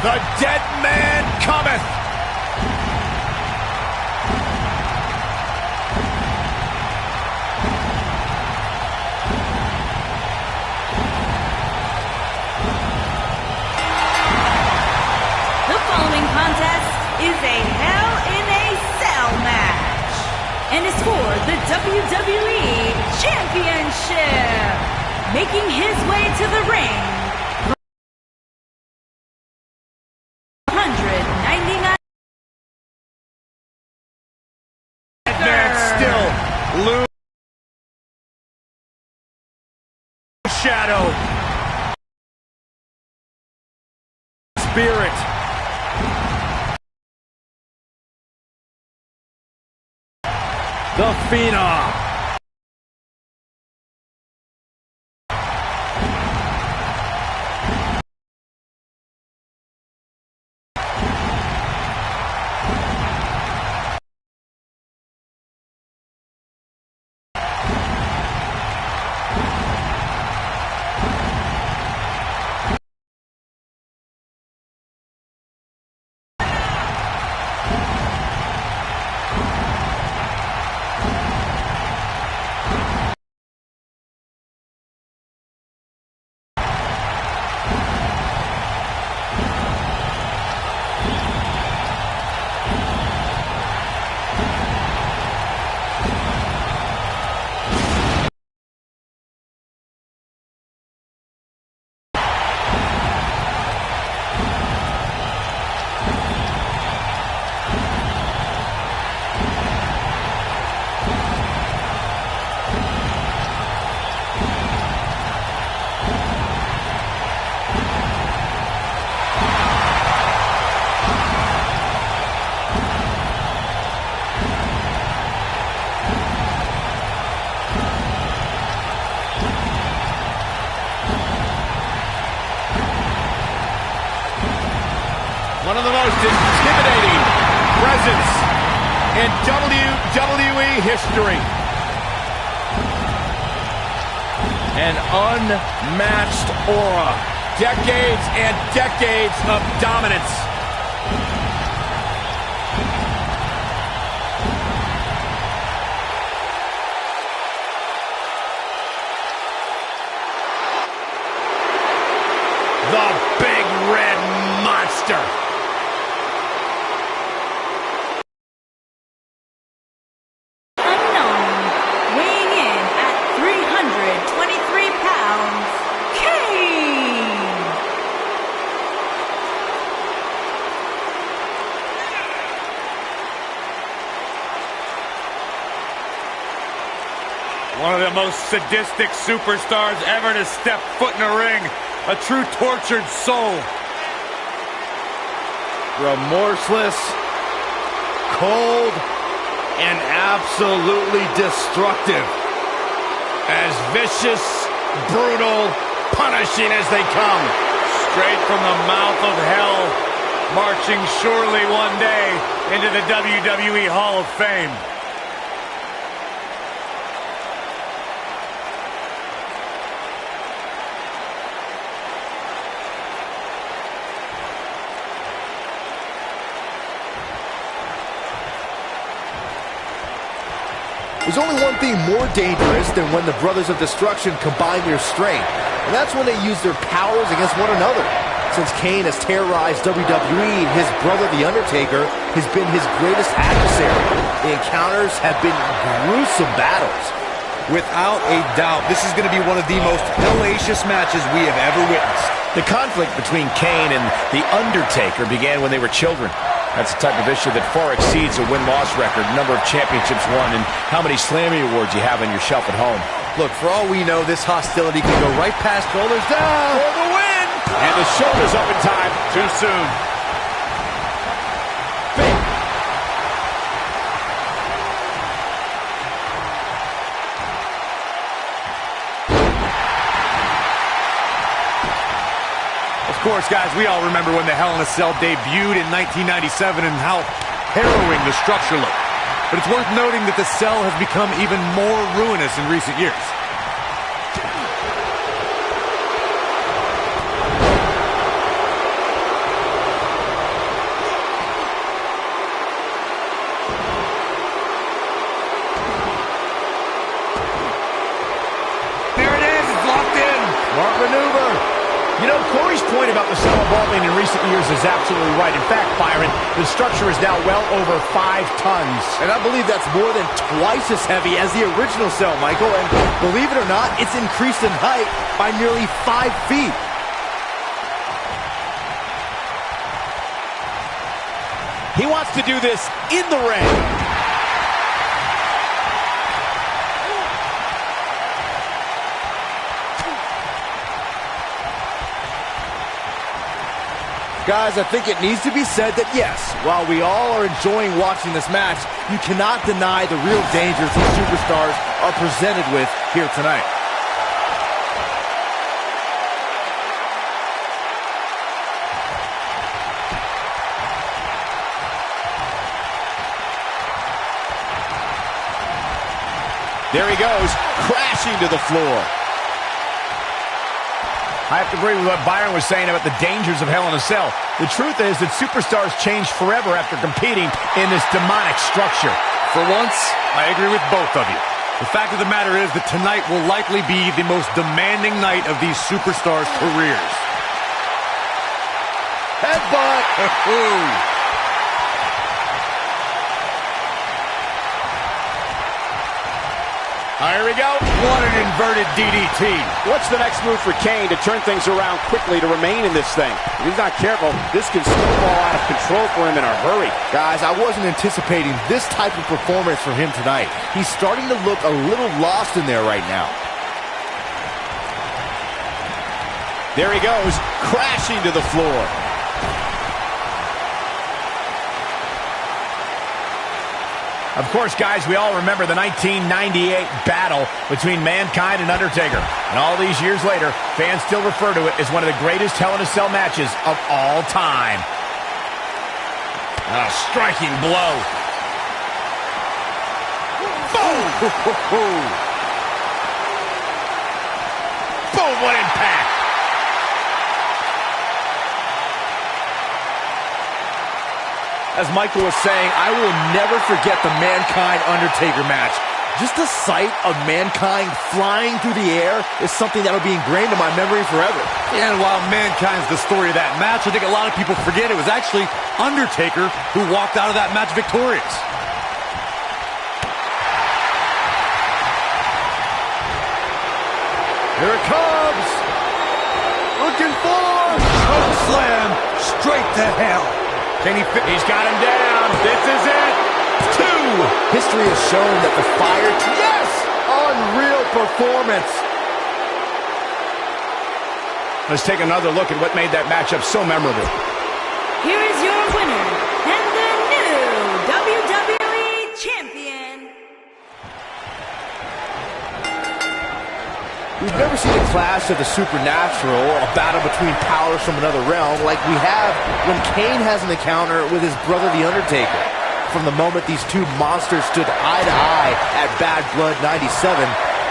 The dead man cometh. The following contest is a Hell in a Cell match and is for the WWE Championship. Making his way to the ring, 199. Man still loose. Shadow. Spirit. The Phenom. One of the most intimidating presence in WWE history. An unmatched aura. Decades and decades of dominance. The big red monster. One of the most sadistic superstars ever to step foot in a ring. A true tortured soul. Remorseless, cold, and absolutely destructive. As vicious, brutal, punishing as they come. Straight from the mouth of hell, marching surely one day into the WWE Hall of Fame. There's only one thing more dangerous than when the Brothers of Destruction combine their strength, and that's when they use their powers against one another. Since Kane has terrorized WWE, his brother, The Undertaker, has been his greatest adversary. The encounters have been gruesome battles. Without a doubt, this is going to be one of the most hellacious matches we have ever witnessed. The conflict between Kane and The Undertaker began when they were children. That's the type of issue that far exceeds a win-loss record, number of championships won, and how many Slammy awards you have on your shelf at home. Look, for all we know, this hostility can go right past shoulders down. For the win! And the shoulders up in time. Too soon. Of course, guys, we all remember when the Hell in a Cell debuted in 1997 and how harrowing the structure looked. But it's worth noting that the cell has become even more ruinous in recent years. about the cell evolving in recent years is absolutely right. In fact, Byron, the structure is now well over 5 tons. And I believe that's more than twice as heavy as the original cell, Michael. And believe it or not, it's increased in height by nearly 5 feet. He wants to do this in the ring. Guys, I think it needs to be said that yes, while we all are enjoying watching this match, you cannot deny the real dangers these superstars are presented with here tonight. There he goes, crashing to the floor. I have to agree with what Byron was saying about the dangers of Hell in a Cell. The truth is that superstars change forever after competing in this demonic structure. For once, I agree with both of you. The fact of the matter is that tonight will likely be the most demanding night of these superstars' careers. Headbutt! Here we go. What an inverted DDT. What's the next move for Kane to turn things around quickly to remain in this thing? If he's not careful, this can snowball out of control for him in a hurry. Guys, I wasn't anticipating this type of performance from him tonight. He's starting to look a little lost in there right now. There he goes, crashing to the floor. Of course, guys, we all remember the 1998 battle between Mankind and Undertaker. And all these years later, fans still refer to it as one of the greatest Hell in a Cell matches of all time. A striking blow. Boom! Boom, what impact! As Michael was saying, I will never forget the Mankind-Undertaker match. Just the sight of Mankind flying through the air is something that will be ingrained in my memory forever. Yeah, and while Mankind's the story of that match, I think a lot of people forget it was actually Undertaker who walked out of that match victorious. Here it comes! Looking for Choke slam straight to hell. Can he fit? He's got him down. This is it. 2. History has shown that the fire... Yes! Unreal performance. Let's take another look at what made that matchup so memorable. Here is your winner, and the new WWE Champion. We've never seen a clash of the supernatural, a battle between powers from another realm, like we have when Kane has an encounter with his brother, The Undertaker. From the moment these two monsters stood eye to eye at Bad Blood 97,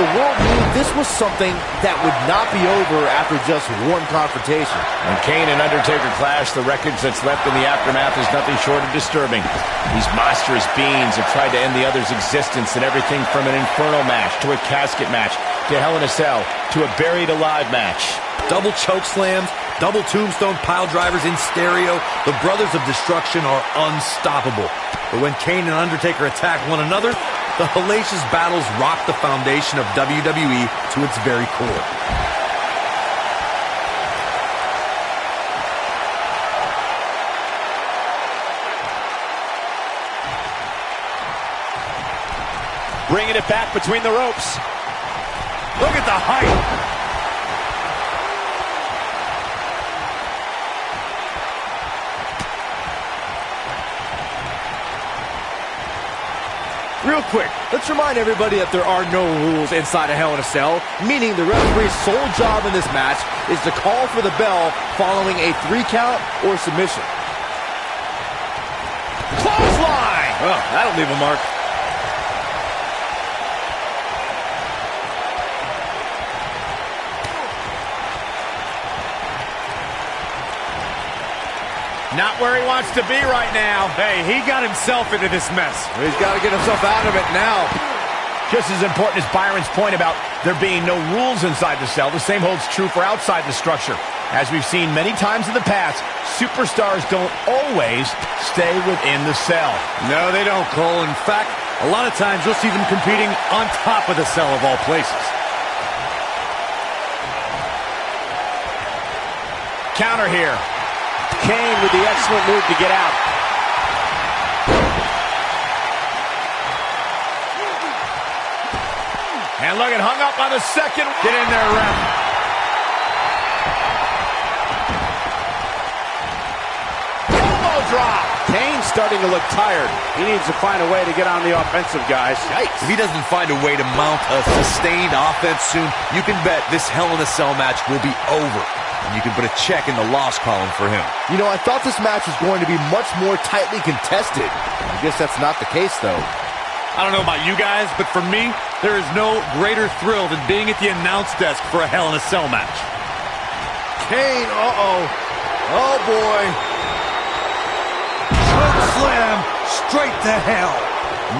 the world knew this was something that would not be over after just one confrontation. When Kane and Undertaker clash, the wreckage that's left in the aftermath is nothing short of disturbing. These monstrous beings have tried to end the other's existence in everything from an Inferno match to a casket match to Hell in a Cell to a buried alive match. Double choke slams, double tombstone pile drivers in stereo. The Brothers of Destruction are unstoppable. But when Kane and Undertaker attack one another, the hellacious battles rock the foundation of WWE to its very core. Bringing it back between the ropes. Look at the height. Real quick, let's remind everybody that there are no rules inside a Hell in a Cell, meaning the referee's sole job in this match is to call for the bell following a 3 count or submission. Clothesline! Oh, that'll leave a mark. Not where he wants to be right now. Hey, he got himself into this mess. He's got to get himself out of it now. Just as important as Byron's point about there being no rules inside the cell, the same holds true for outside the structure. As we've seen many times in the past, superstars don't always stay within the cell. No, they don't, Cole. In fact, a lot of times you'll see them competing on top of the cell of all places. Counter here. Kane with the excellent move to get out. And look, it hung up on the second. Get in there, ref. Drop. Kane's starting to look tired. He needs to find a way to get on the offensive, guys. Yikes. If he doesn't find a way to mount a sustained offense soon, you can bet this Hell in a Cell match will be over. And you can put a check in the loss column for him. You know, I thought this match was going to be much more tightly contested. I guess that's not the case, though. I don't know about you guys, but for me, there is no greater thrill than being at the announce desk for a Hell in a Cell match. Kane, uh-oh. Oh, boy. Slam straight to hell.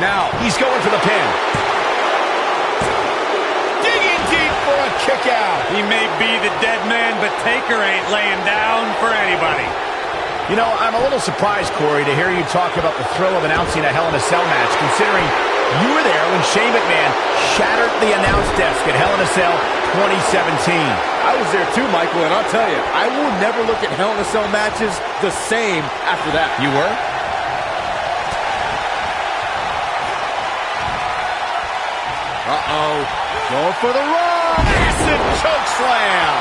Now he's going for the pin. Digging deep for a kick out. He may be the dead man, but Taker ain't laying down for anybody. You know, I'm a little surprised, Corey, to hear you talk about the thrill of announcing a Hell in a Cell match, considering you were there when Shane McMahon shattered the announce desk at Hell in a Cell 2017. I was there too, Michael, and I'll tell you, I will never look at Hell in a Cell matches the same after that. You were? Uh-oh. Going for the run. Massive choke slam.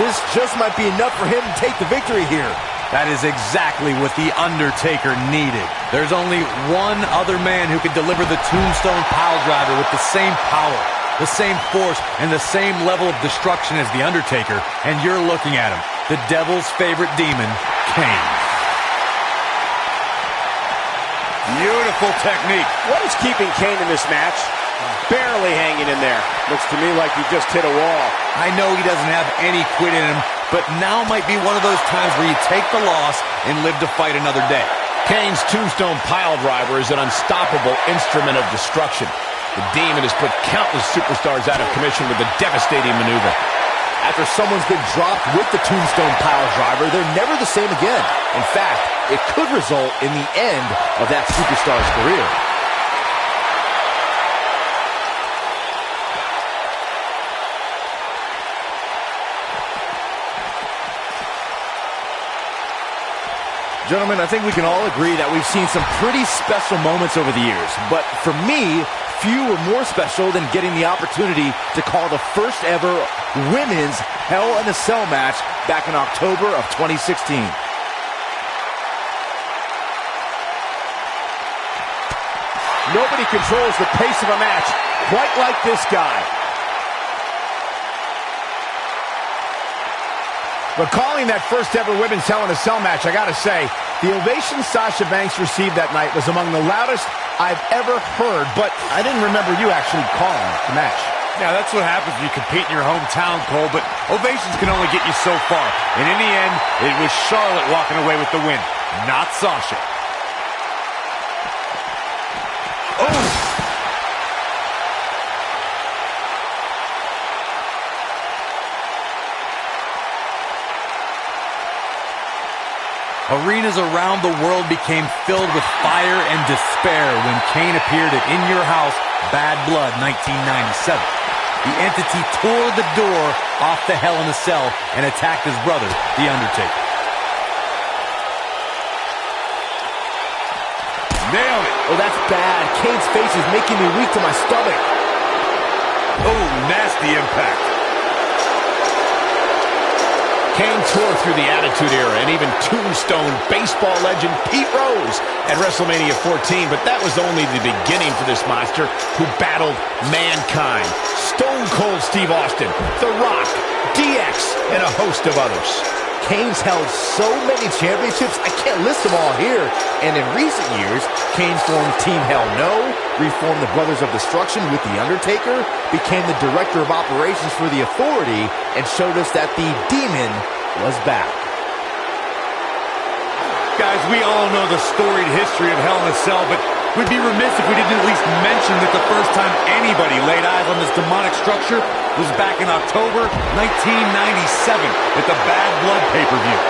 This just might be enough for him to take the victory here. That is exactly what The Undertaker needed. There's only one other man who could deliver the Tombstone Piledriver with the same power, the same force, and the same level of destruction as The Undertaker, and you're looking at him, the devil's favorite demon, Kane. Beautiful technique. What is keeping Kane in this match? Barely hanging in there. Looks to me like he just hit a wall. I know he doesn't have any quit in him, but now might be one of those times where you take the loss and live to fight another day. Kane's Tombstone Piledriver is an unstoppable instrument of destruction. The Demon has put countless superstars out of commission with a devastating maneuver. After someone's been dropped with the Tombstone Piledriver, they're never the same again. In fact, it could result in the end of that superstar's career. Gentlemen, I think we can all agree that we've seen some pretty special moments over the years. But for me, few were more special than getting the opportunity to call the first ever women's Hell in a Cell match back in October of 2016. Nobody controls the pace of a match quite like this guy. But calling that first ever women's Hell in a Cell match, I gotta say, the ovation Sasha Banks received that night was among the loudest I've ever heard, but I didn't remember you actually calling the match. Yeah, that's what happens when you compete in your hometown, Cole, but ovations can only get you so far. And in the end, it was Charlotte walking away with the win, not Sasha. Oh! Arenas around the world became filled with fire and despair when Kane appeared at In Your House, Bad Blood 1997. The entity tore the door off the Hell in a Cell and attacked his brother, The Undertaker. Nailed it. Oh, that's bad. Kane's face is making me weak to my stomach. Oh, nasty impact. Kane tore through the Attitude Era and even Tombstone baseball legend Pete Rose at WrestleMania 14, but that was only the beginning for this monster who battled Mankind, Stone Cold Steve Austin, The Rock, DX, and a host of others. Kane's held so many championships, I can't list them all here. And in recent years, Kane formed Team Hell No, reformed the Brothers of Destruction with The Undertaker, became the Director of Operations for The Authority, and showed us that the Demon was back. Guys, we all know the storied history of Hell in a Cell, but we'd be remiss if we didn't at least mention that the first time anybody laid eyes on this demonic structure was back in October 1997 at the Bad Blood pay-per-view.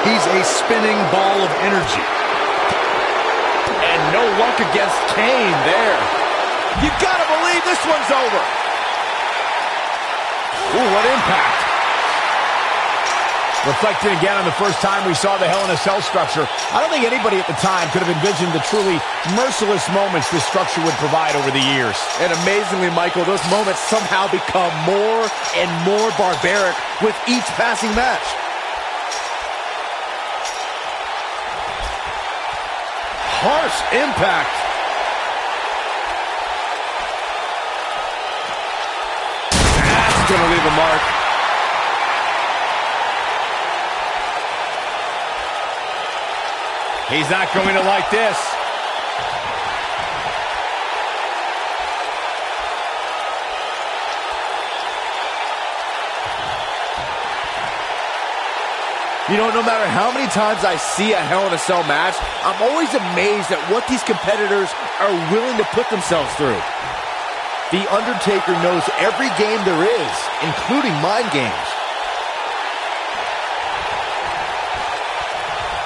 He's a spinning ball of energy. And no luck against Kane there. You gotta believe this one's over. Ooh, what impact. Reflecting again on the first time we saw the Hell in a Cell structure, I don't think anybody at the time could have envisioned the truly merciless moments this structure would provide over the years. And amazingly, Michael, those moments somehow become more and more barbaric with each passing match. Harsh impact. That's going to leave a mark. He's not going to like this. You know, no matter how many times I see a Hell in a Cell match, I'm always amazed at what these competitors are willing to put themselves through. The Undertaker knows every game there is, including mind games.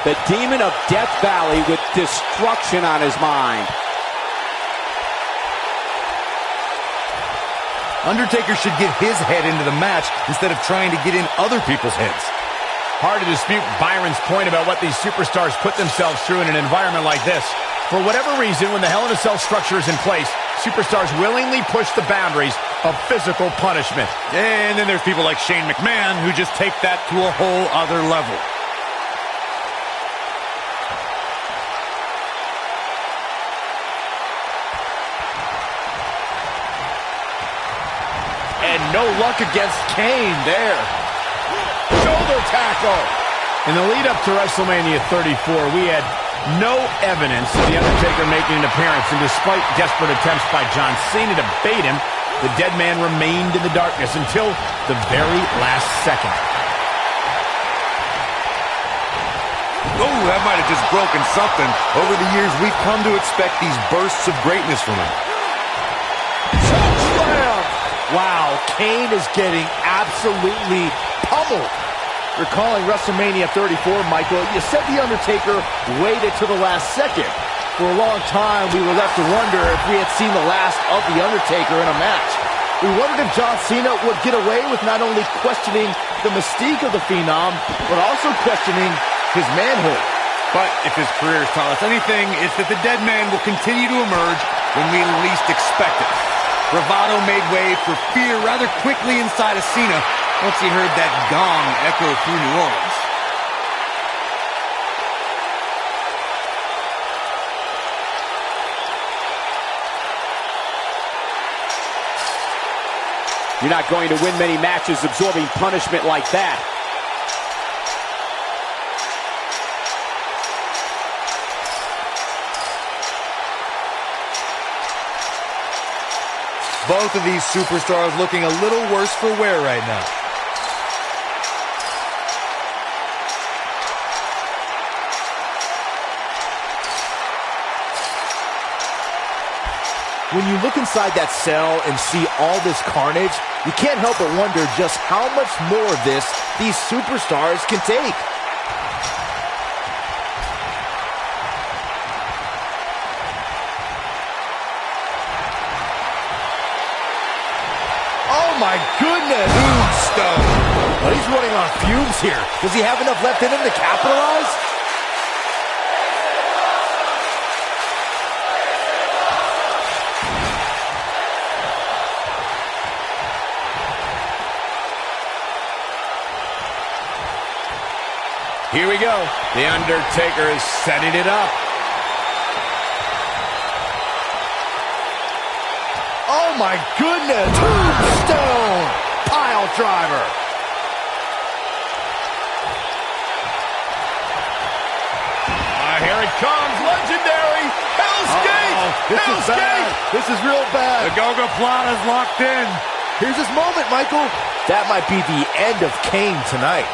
The Demon of Death Valley with destruction on his mind. Undertaker should get his head into the match instead of trying to get in other people's heads. Hard to dispute Byron's point about what these superstars put themselves through in an environment like this. For whatever reason, when the Hell in a Cell structure is in place, superstars willingly push the boundaries of physical punishment. And then there's people like Shane McMahon who just take that to a whole other level. And no luck against Kane there. Shoulder tackle. In the lead up to WrestleMania 34, we had no evidence of The Undertaker making an appearance, and despite desperate attempts by John Cena to bait him, the dead man remained in the darkness until the very last second. Oh, that might have just broken something. Over the years, we've come to expect these bursts of greatness from him. Wow, Kane is getting absolutely pummeled. Recalling WrestleMania 34, Michael, you said The Undertaker waited to the last second. For a long time, we were left to wonder if we had seen the last of The Undertaker in a match. We wondered if John Cena would get away with not only questioning the mystique of the Phenom, but also questioning his manhood. But if his career has taught us anything, it's that the dead man will continue to emerge when we least expect it. Bravado made way for fear rather quickly inside of Cena once he heard that gong echo through New Orleans. You're not going to win many matches absorbing punishment like that. Both of these superstars looking a little worse for wear right now. When you look inside that cell and see all this carnage, you can't help but wonder just how much more of this these superstars can take. Oh my goodness! Tombstone. But he's running on fumes here. Does he have enough left in him to capitalize? Here we go. The Undertaker is setting it up. Oh my goodness! Tombstone! Pile driver! Here it comes. Legendary. Hell's Gate. This Hell's is bad. Gate. This is real bad. The Gogoplata's locked in. Here's his moment, Michael. That might be the end of Kane tonight.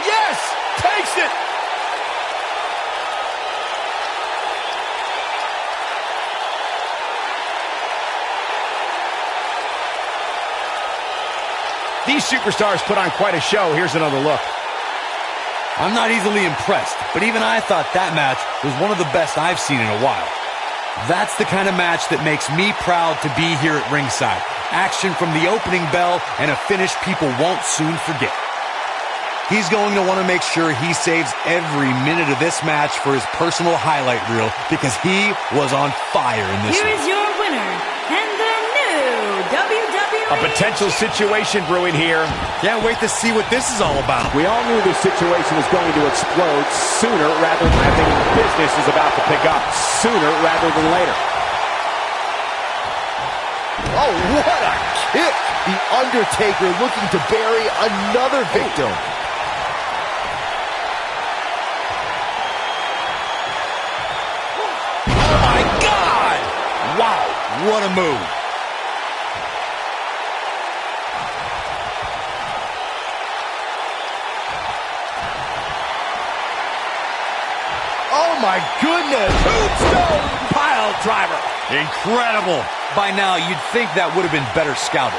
Yes! These superstars put on quite a show. Here's another look. I'm not easily impressed, but even I thought that match was one of the best I've seen in a while. That's the kind of match that makes me proud to be here at ringside. Action from the opening bell and a finish people won't soon forget. He's going to want to make sure he saves every minute of this match for his personal highlight reel because he was on fire in this Here one. is your winner and the new WWE A potential situation brewing here. Can't wait to see what this is all about. We all knew this situation was going to explode sooner rather than later. Business is about to pick up sooner rather than later. Oh, what a kick! The Undertaker looking to bury another victim. Oh my God! Wow, what a move. Oh my goodness! Tombstone pile driver. Incredible. By now, you'd think that would have been better scouted.